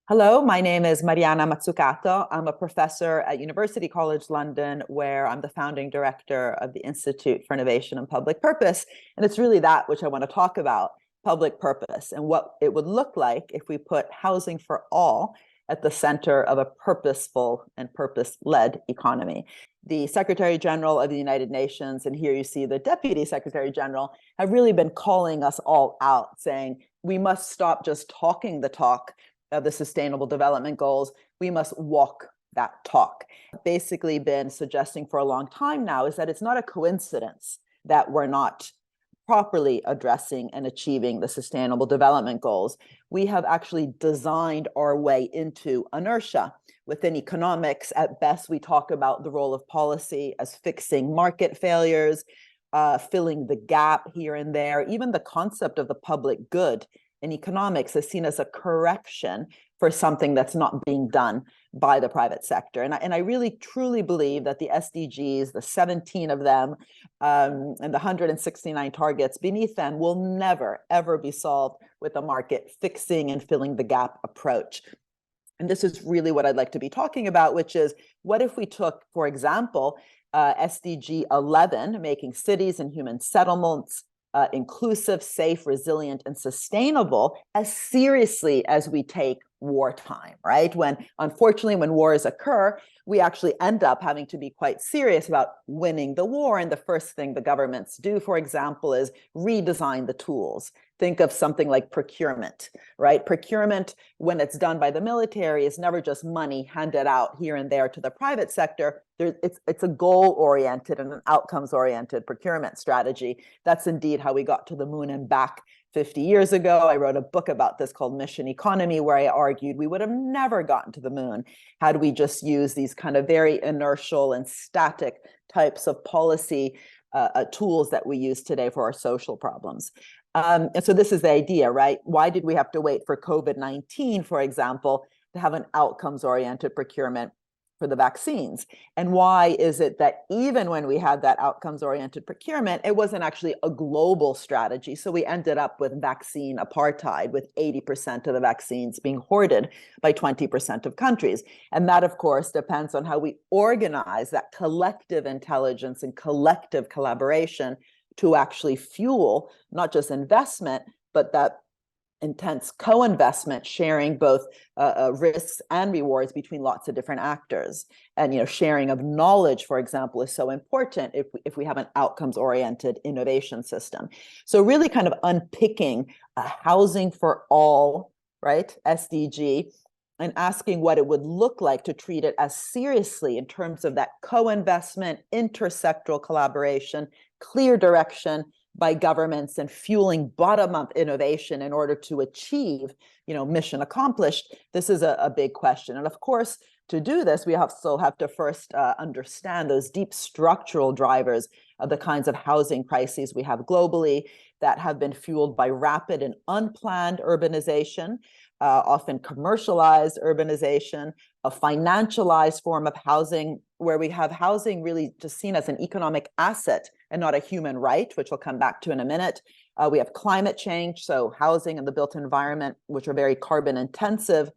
Hello, my name is Mariana Mazzucato. I'm a professor at University College London, where I'm the founding director of the Institute for Innovation and Public Purpose. And it's really that which I want to talk about, public purpose, and what it would look like if we put housing for all at the center of a purposeful and purpose-led economy. The Secretary General of the United Nations, and here you see the Deputy Secretary General, have really been calling us all out, saying we must stop just talking the talk of the Sustainable Development Goals. We must walk that talk. Basically been suggesting for a long time now is that it's not a coincidence that we're not properly addressing and achieving the Sustainable Development Goals. We have actually designed our way into inertia. Within economics, at best, we talk about the role of policy as fixing market failures, filling the gap here and there. Even the concept of the public good in economics is seen as a correction for something that's not being done by the private sector. And I really truly believe that the SDGs, the 17 of them, and the 169 targets beneath them will never, ever be solved with a market fixing and filling the gap approach. And this is really what I'd like to be talking about, which is what if we took, for example, SDG 11, making cities and human settlements inclusive, safe, resilient, and sustainable, as seriously as we take wartime, right? Unfortunately, when wars occur, we actually end up having to be quite serious about winning the war. And the first thing the governments do, for example, is redesign the tools. Think of something like procurement, right? Procurement, when it's done by the military, is never just money handed out here and there to the private sector. It's a goal-oriented and an outcomes-oriented procurement strategy. That's indeed how we got to the moon and back 50 years ago. I wrote a book about this called Mission Economy, where I argued we would have never gotten to the moon had we just used these kind of very inertial and static types of policy tools that we use today for our social problems. And so this is the idea, right? Why did we have to wait for COVID-19, for example, to have an outcomes-oriented procurement for the vaccines? And why is it that even when we had that outcomes-oriented procurement, it wasn't actually a global strategy? So we ended up with vaccine apartheid, with 80% of the vaccines being hoarded by 20% of countries. And that, of course, depends on how we organize that collective intelligence and collective collaboration to actually fuel not just investment, but that intense co-investment, sharing both risks and rewards between lots of different actors. And sharing of knowledge, for example, is so important if we have an outcomes-oriented innovation system. So really kind of unpicking housing for all, right, SDG, and asking what it would look like to treat it as seriously in terms of that co-investment, intersectoral collaboration, clear direction by governments, and fueling bottom-up innovation in order to achieve, mission accomplished. This is a big question. And of course, to do this, we also have to first understand those deep structural drivers of the kinds of housing crises we have globally that have been fueled by rapid and unplanned urbanization, often commercialized urbanization, a financialized form of housing, where we have housing really just seen as an economic asset and not a human right, which we'll come back to in a minute. We have climate change, so housing and the built environment, which are very carbon intensive,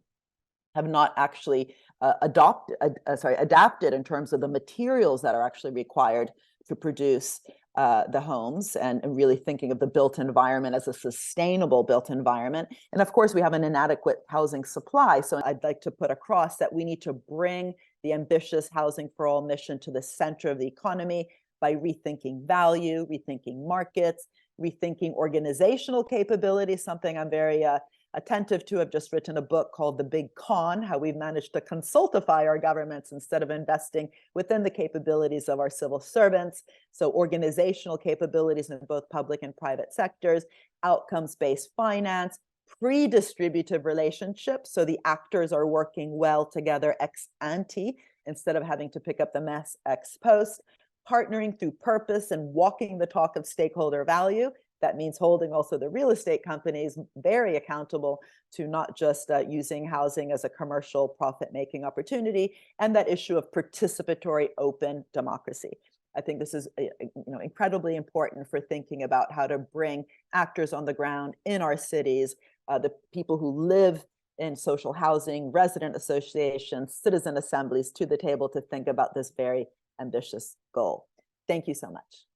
have not actually adapted in terms of the materials that are actually required to produce the homes, and really thinking of the built environment as a sustainable built environment. And of course, we have an inadequate housing supply. So I'd like to put across that we need to bring the ambitious Housing for All mission to the center of the economy by rethinking value, rethinking markets, rethinking organizational capabilities, something I'm very attentive to. I've just written a book called The Big Con, how we've managed to consultify our governments instead of investing within the capabilities of our civil servants. So organizational capabilities in both public and private sectors, outcomes-based finance, pre-distributive relationships, so the actors are working well together ex ante instead of having to pick up the mess ex post, partnering through purpose and walking the talk of stakeholder value. That means holding also the real estate companies very accountable to not just using housing as a commercial profit-making opportunity, and that issue of participatory open democracy. I think this is incredibly important for thinking about how to bring actors on the ground in our cities, the people who live in social housing, resident associations, citizen assemblies to the table to think about this very ambitious goal. Thank you so much.